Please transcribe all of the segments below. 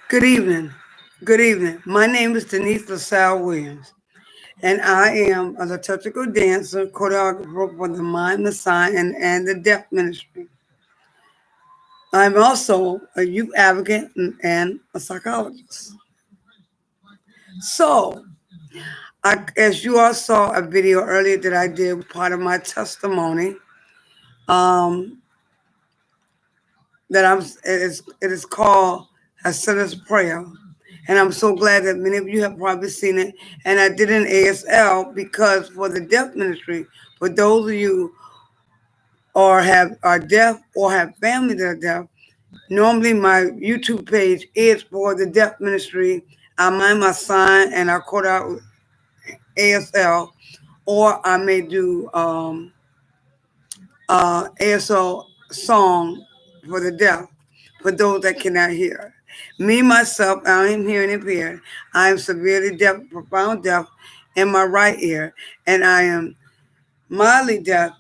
Good evening. Good evening. My name is Denise LaSalle Williams, and I am a liturgical dancer, choreographer for the Mind, the Sign, and the Deaf Ministry. I'm also a youth advocate and a psychologist. So, as you all saw a video earlier that I did, part of my testimony, um, that it is called a sinner's prayer. And I'm so glad that many of you have probably seen it. And I did an ASL because for the deaf ministry, for those of you are deaf or have family that are deaf, normally my YouTube page is for the deaf ministry. I mind my sign and I quote out ASL, or I may do ASL song for the deaf, for those that cannot hear. Me, myself, I am hearing impaired. I am severely deaf, profound deaf in my right ear, and I am mildly deaf,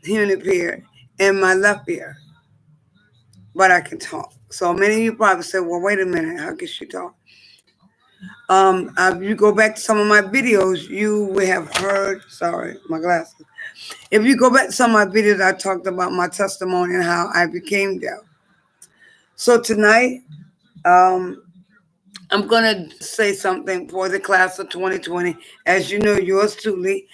hearing impaired in my left ear, but I can talk. So many of you probably said, well, wait a minute, how can she talk? If you go back to some of my videos, you will have heard, sorry, my glasses. If you go back to some of my videos, I talked about my testimony and how I became deaf. So tonight, um, I'm going to say something for the class of 2020. As you know, yours truly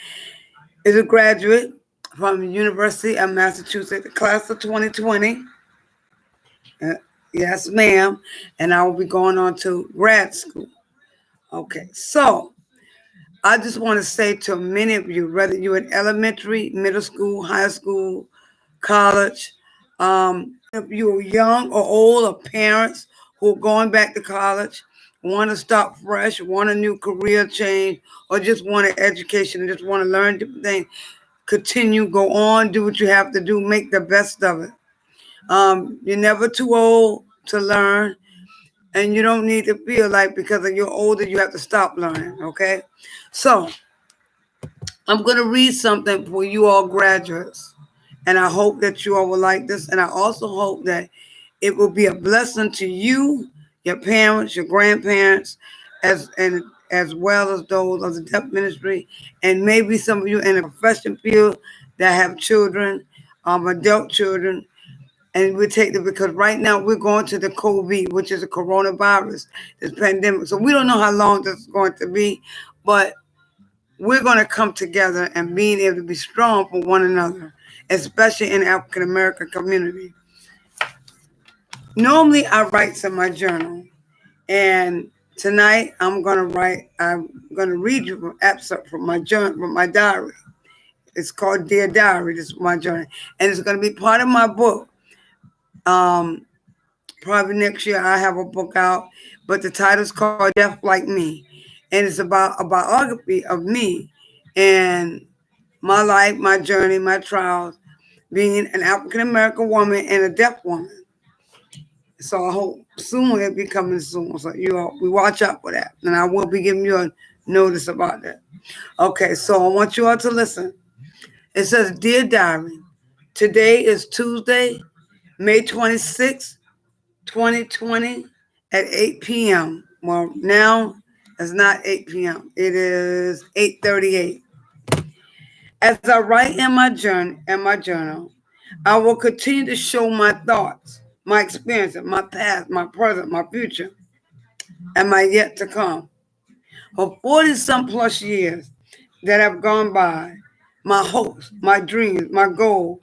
is a graduate from the University of Massachusetts, the class of 2020. Uh, yes, ma'am. And I will be going on to grad school. Okay, so I just want to say to many of you, whether you're in elementary, middle school, high school, college, if you're young or old, or parents who are going back to college, want to start fresh, want a new career change, or just want an education and just want to learn different things, continue, go on, do what you have to do, make the best of it. You're never too old to learn, and you don't need to feel like because of you're older you have to stop learning. Okay, so I'm going to read something for you all graduates, and I hope that you all will like this, and I also hope that it will be a blessing to you, your parents, your grandparents, as well as those of the deaf ministry, and maybe some of you in the profession field that have children, adult children, and we take it because right now we're going to the COVID, which is a coronavirus, this pandemic. So we don't know how long this is going to be, but we're going to come together and being able to be strong for one another, especially in the African American community. Normally, I write in my journal, and tonight I'm going to write. I'm going to read you an excerpt from my journal, from my diary. It's called Dear Diary. This is my journal, and it's going to be part of my book. Um, Probably next year I have a book out, but the title's called Deaf Like Me, and it's about a biography of me and my life, my journey, my trials, being an African American woman and a deaf woman. So I hope soon it'll be coming soon. So you all, we watch out for that, and I will be giving you a notice about that. Okay, so I want you all to listen. It says, "Dear Diary, today is Tuesday, May 26th, 2020 at 8 p.m. Well, now it's not 8 p.m. It is 8:38. As I write in my journal, I will continue to show my thoughts, my experiences, my past, my present, my future, and my yet to come. For 40 some plus years that have gone by, my hopes, my dreams, my goals,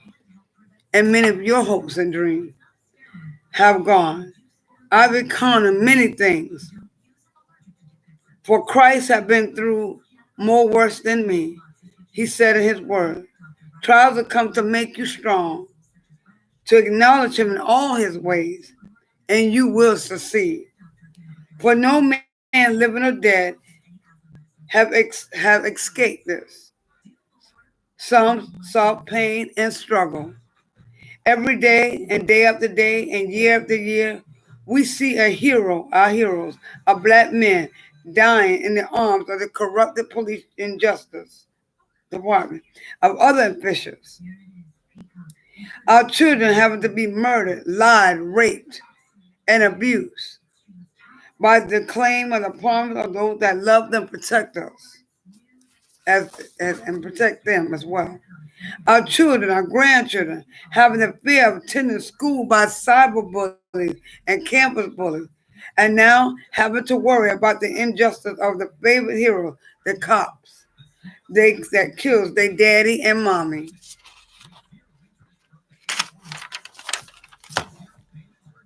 and many of your hopes and dreams have gone. I've encountered many things, for Christ have been through more worse than me. He said in his word, trials will come to make you strong, to acknowledge him in all his ways, and you will succeed. For no man, living or dead, have escaped this. Some saw pain and struggle. Every day and day after day and year after year, we see a hero, our heroes, a black men dying in the arms of the corrupted police injustice. Department of other officials. Our children having to be murdered, lied, raped, and abused by the claim of the promise of those that love them, protect us, and protect them as well. Our children, our grandchildren, having the fear of attending school by cyberbullies and campus bullies, and now having to worry about the injustice of the favorite heroes, the cops, that kills their daddy and mommy.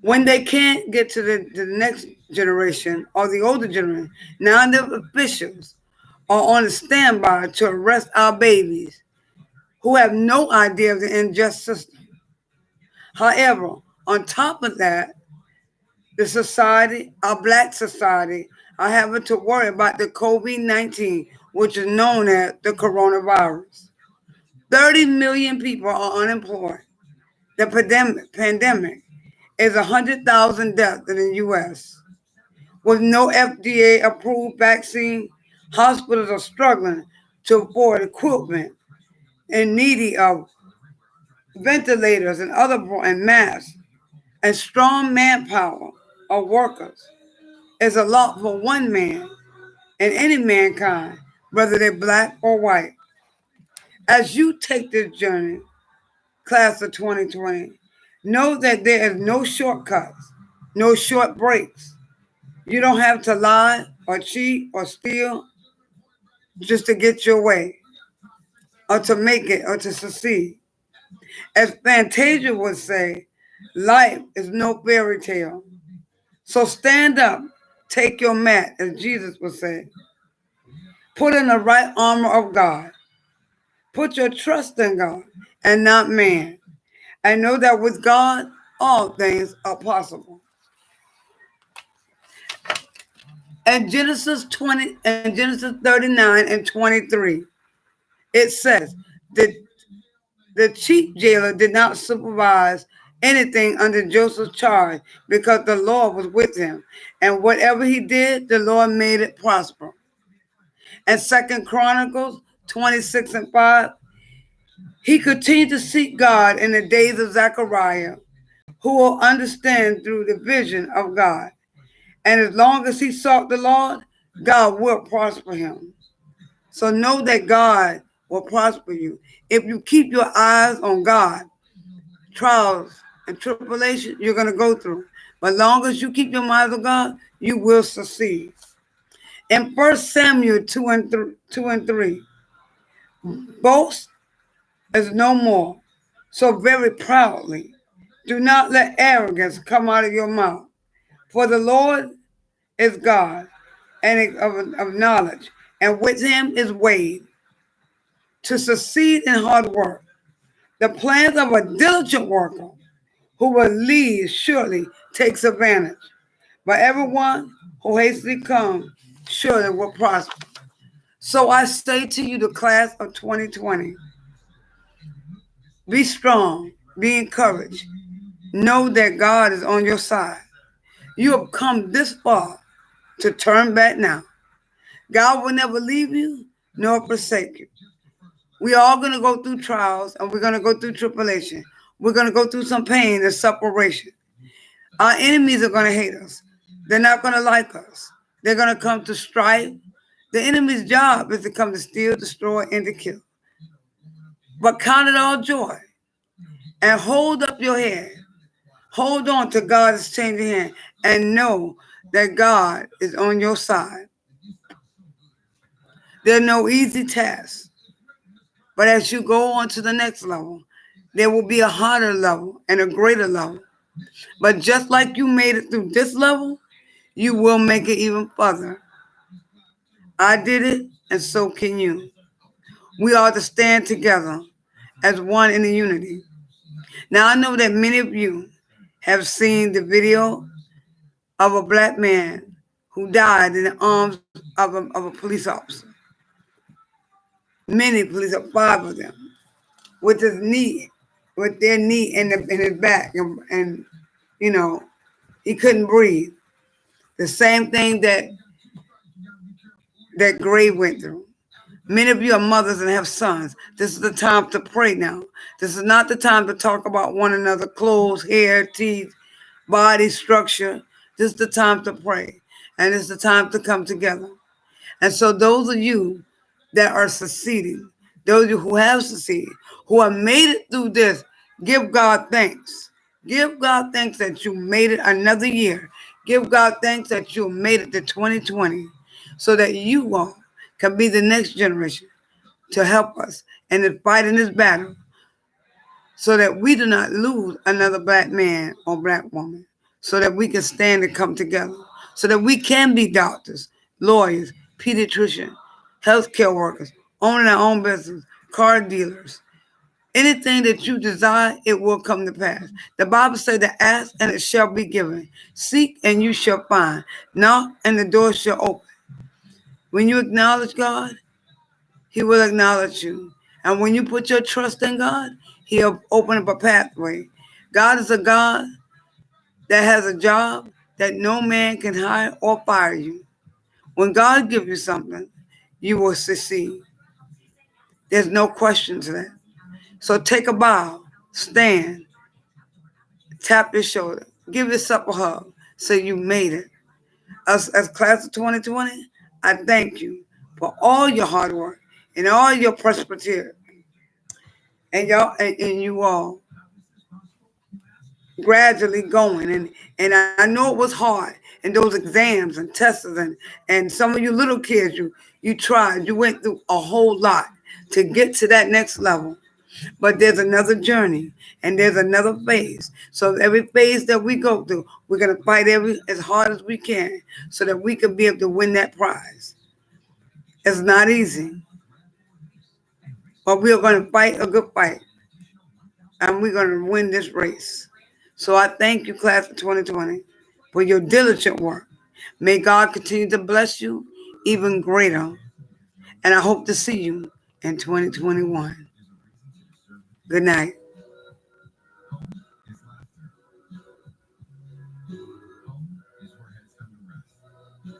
When they can't get to the next generation or the older generation, now the officials are on the standby to arrest our babies who have no idea of the unjust system. However, on top of that, the society, our black society, are having to worry about the COVID-19, which is known as the coronavirus. 30 million people are unemployed. The pandemic is 100,000 deaths in the U.S. With no FDA approved vaccine, hospitals are struggling to afford equipment and needy of ventilators and other and masks and strong manpower of workers is a lot for one man and any mankind, whether they're black or white. As you take this journey, class of 2020, know that there is no shortcuts, no short breaks. You don't have to lie or cheat or steal just to get your way or to make it or to succeed. As Fantasia would say, life is no fairy tale. So stand up, take your mat, as Jesus would say. Put in the right armor of God. Put your trust in God and not man. And know that with God, all things are possible. In Genesis 39 and 23, it says that the chief jailer did not supervise anything under Joseph's charge because the Lord was with him. And whatever he did, the Lord made it prosper. And Second Chronicles 26 and 5, he continued to seek God in the days of Zechariah, who will understand through the vision of God. And as long as he sought the Lord, God will prosper him. So know that God will prosper you. If you keep your eyes on God, trials and tribulation you're going to go through. But as long as you keep your mind on God, you will succeed. In 1 Samuel 2 and 3, boast is no more. So very proudly, do not let arrogance come out of your mouth. For the Lord is God and of knowledge, and with him is weighed to succeed in hard work. The plans of a diligent worker who will lead surely takes advantage, but everyone who hastily comes surely will prosper. So I say to you, the class of 2020, be strong, be encouraged. Know that God is on your side. You have come this far to turn back now. God will never leave you nor forsake you. We are all going to go through trials and we're going to go through tribulation. We're going to go through some pain and separation. Our enemies are going to hate us. They're not going to like us. They're going to come to strife. The enemy's job is to come to steal, destroy, and to kill. But count it all joy and hold up your head. Hold on to God's changing hand and know that God is on your side. There are no easy tasks. But as you go on to the next level, there will be a harder level and a greater level. But just like you made it through this level, you will make it even further. I did it, and so can you. We are to stand together as one in the unity. Now, I know that many of you have seen the video of a black man who died in the arms of a police officer. Many police, 5 of them, with their knee in his back, and you know, he couldn't breathe. The same thing that Gray went through. Many of you are mothers and have sons. This is the time to pray now. This is not the time to talk about one another, clothes, hair, teeth, body structure. This is the time to pray. And it's the time to come together. And so those of you that are succeeding, those of you who have succeeded, who have made it through this, give God thanks. Give God thanks that you made it another year. Give God thanks that you made it to 2020 so that you all can be the next generation to help us and to fight in this battle so that we do not lose another black man or black woman, so that we can stand and come together, so that we can be doctors, lawyers, pediatricians, healthcare workers, owning our own business, car dealers. Anything that you desire, it will come to pass. The Bible says that ask and it shall be given. Seek and you shall find. Knock and the door shall open. When you acknowledge God, He will acknowledge you. And when you put your trust in God, He'll open up a pathway. God is a God that has a job that no man can hire or fire you. When God gives you something, you will succeed. There's no question to that. So take a bow, stand, tap your shoulder, give yourself a hug, say you made it. As class of 2020, I thank you for all your hard work and all your prosperity. And y'all and you all gradually going. And I know it was hard and those exams and tests and some of you little kids, you tried, you went through a whole lot to get to that next level. But there's another journey and there's another phase. So every phase that we go through, we're gonna fight as hard as we can so that we can be able to win that prize. It's not easy, but we're gonna fight a good fight and we're gonna win this race. So I thank you, class of 2020, for your diligent work. May God continue to bless you even greater. And I hope to see you in 2021. Good night.